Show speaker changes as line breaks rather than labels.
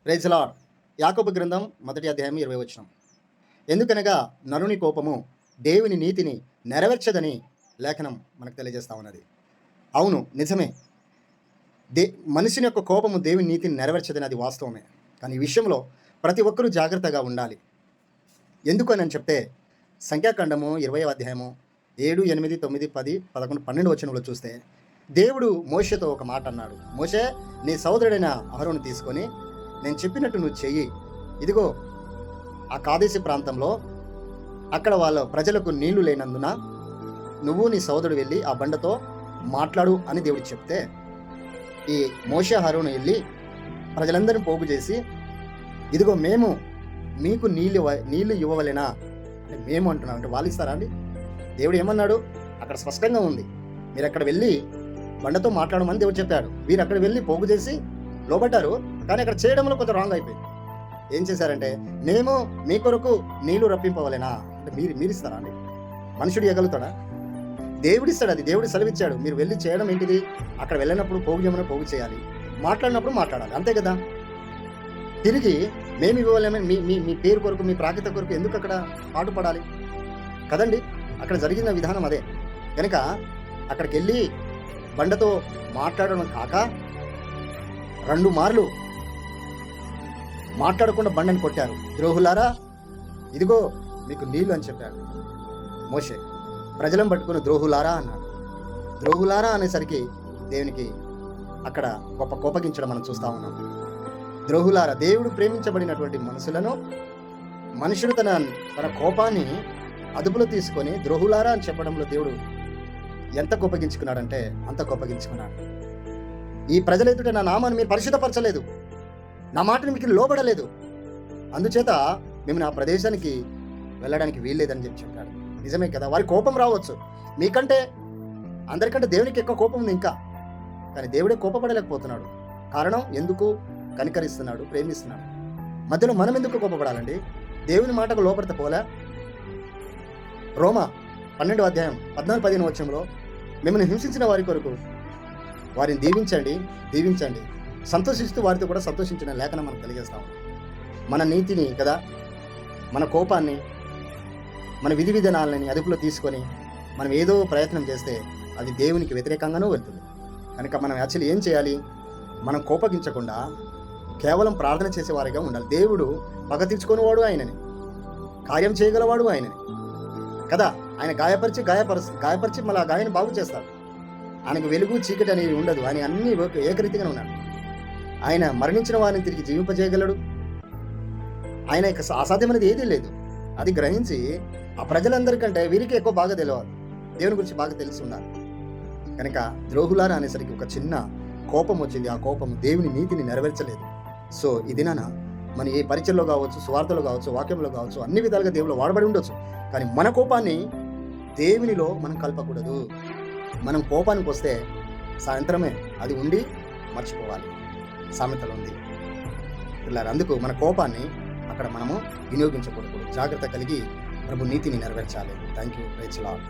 Praise the lord. యాకోబు గ్రంథం 1 అధ్యాయం 20 వచనం. ఎందుకనగా నరుని కోపము దేవుని నీతిని నెరవేర్చదని లేఖనం మనకు తెలియజేస్తా ఉన్నది. అవును, నిజమే. దే మనిషిని యొక్క కోపము దేవుని నీతిని నెరవేర్చదని అది వాస్తవమే. కానీ ఈ విషయంలో ప్రతి ఒక్కరూ జాగ్రత్తగా ఉండాలి. ఎందుకని చెప్తే సంఖ్యాకాండము 20 అధ్యాయము 7, 8, 9, 10, 11, 12 వచనంలో చూస్తే దేవుడు మోషేతో ఒక మాట అన్నాడు. మోషే, నీ సోదరుడైన అహరోను తీసుకొని నేను చెప్పినట్టు నువ్వు చెయ్యి. ఇదిగో ఆ కాదేశి ప్రాంతంలో అక్కడ వాళ్ళ ప్రజలకు నీళ్లు లేనందున నువ్వు నీ సోదరుడు వెళ్ళి ఆ బండతో మాట్లాడు అని దేవుడు చెప్తే ఈ మోషే అహరోను వెళ్ళి ప్రజలందరినీ పోగు చేసి ఇదిగో మేము మీకు నీళ్లు ఇవ్వవలెనా అంటే మేము అంటున్నాం. అంటే వాళ్ళు ఇస్తారా అండి? దేవుడు ఏమన్నాడు? అక్కడ స్పష్టంగా ఉంది, మీరు అక్కడ వెళ్ళి బండతో మాట్లాడమని దేవుడు చెప్పాడు. వీరు అక్కడ వెళ్ళి పోగు చేసి లోబడ్డారు, కానీ అక్కడ చేయడంలో కొంచెం రాంగ్ అయిపోయింది. ఏం చేశారంటే, మేము మీ కొరకు నీళ్లు రప్పింపవలేనా అంటే మీరు ఇస్తారా అండి? మనుషుడు ఇవ్వగలుగుతాడా? దేవుడు ఇస్తాడు. అది దేవుడు సెలవిచ్చాడు. మీరు వెళ్ళి చేయడం ఏంటిది? అక్కడ వెళ్ళినప్పుడు పోగు చేయమని పోగు చేయాలి, మాట్లాడినప్పుడు మాట్లాడాలి, అంతే కదా. తిరిగి మేము ఇవ్వలేమని మీ పేరు కొరకు మీ ప్రాకృత కొరకు ఎందుకు అక్కడ పాటుపడాలి కదండి? అక్కడ జరిగిన విధానం అదే. కనుక అక్కడికి వెళ్ళి బండతో మాట్లాడడం కాక 2 మార్లు మాట్లాడకుండా బండని కొట్టారు. ద్రోహులారా, ఇదిగో మీకు నీళ్లు అని చెప్పాడు మోషే. ప్రజలను పట్టుకుని ద్రోహులారా అన్నాడు. ద్రోహులారా అనేసరికి దేవునికి అక్కడ గొప్ప కోపగించడం మనం చూస్తూ ఉన్నాం. ద్రోహులారా, దేవుడు ప్రేమించబడినటువంటి మనుషుడు తన కోపాన్ని అదుపులో తీసుకొని ద్రోహులారా అని చెప్పడంలో దేవుడు ఎంత కోపగించుకున్నాడంటే అంత కోపగించుకున్నాడు. ఈ ప్రజల ఎదుట నా నామాన్ని మీరు పరిశుద్ధపరచలేదు, నా మాటని మీకు లోబడలేదు, అందుచేత మేము నా ప్రదేశానికి వెళ్ళడానికి వీల్లేదని చెప్పాడు. నిజమే కదా, వారి కోపం రావచ్చు. మీకంటే అందరికంటే దేవునికి ఎక్కువ కోపం ఉంది ఇంకా, కానీ దేవుడే కోపపడలేకపోతున్నాడు. కారణం ఎందుకు? కనికరిస్తున్నాడు, ప్రేమిస్తున్నాడు. మధ్యలో మనం ఎందుకు కోపపడాలండి? దేవుని మాటకు లోపడితే పోలే. రోమా 12 అధ్యాయం 14, 15 వచనంలో మిమ్మల్ని హింసించిన వారి కొరకు వారిని దీవించండి, సంతోషిస్తూ వారితో కూడా సంతోషించిన లేఖనం మనకు తెలియజేస్తాం. మన నీతిని కదా, మన కోపాన్ని, మన విధి విధానాలని అదుపులో తీసుకొని మనం ఏదో ప్రయత్నం చేస్తే అది దేవునికి వ్యతిరేకంగానూ వెళ్తుంది. కనుక మనం యాక్చువల్లీ ఏం చేయాలి? మనం కోపగించకుండా కేవలం ప్రార్థన చేసేవారిగా ఉండాలి. దేవుడు పగ తీర్చుకునేవాడు ఆయనని, కార్యం చేయగలవాడు ఆయనని కదా. ఆయన గాయపరిచి మళ్ళీ ఆ గాయాన్ని బాగు చేస్తాడు. ఆయనకు వెలుగు చీకటి అనేది ఉండదు. ఆయన అన్ని ఏకరీతిగానే ఉన్నాడు. ఆయన మరణించిన వారిని తిరిగి జీవింపజేయగలడు. ఆయన అసాధ్యమైనది ఏదీ లేదు. అది గ్రహించి ఆ ప్రజలందరికంటే వీరికి ఎక్కువ బాగా తెలియాలి, దేవుని గురించి బాగా తెలిసి ఉండాలి. కనుక ద్రోహులారా అనేసరికి ఒక చిన్న కోపం వచ్చింది. ఆ కోపం దేవుని నీతిని నెరవేర్చలేదు. సో ఈ దినాన మన ఏ పరిచయంలో కావచ్చు, సువార్తలో కావచ్చు, వాక్యంలో కావచ్చు, అన్ని విధాలుగా దేవుళ్ళు వాడబడి ఉండొచ్చు. కానీ మన కోపాన్ని దేవునిలో మనం కలపకూడదు. మనం కోపానికి వస్తే సాయంత్రమే అది ఉండి మర్చిపోవాలి. సామెతలో ఉంది పిల్లలు. అందుకు మన కోపాన్ని అక్కడ మనము వినియోగించకూడదు. జాగ్రత్త కలిగి ప్రభు నీతిని నెరవేర్చాలి. Thank you. Praise the lord.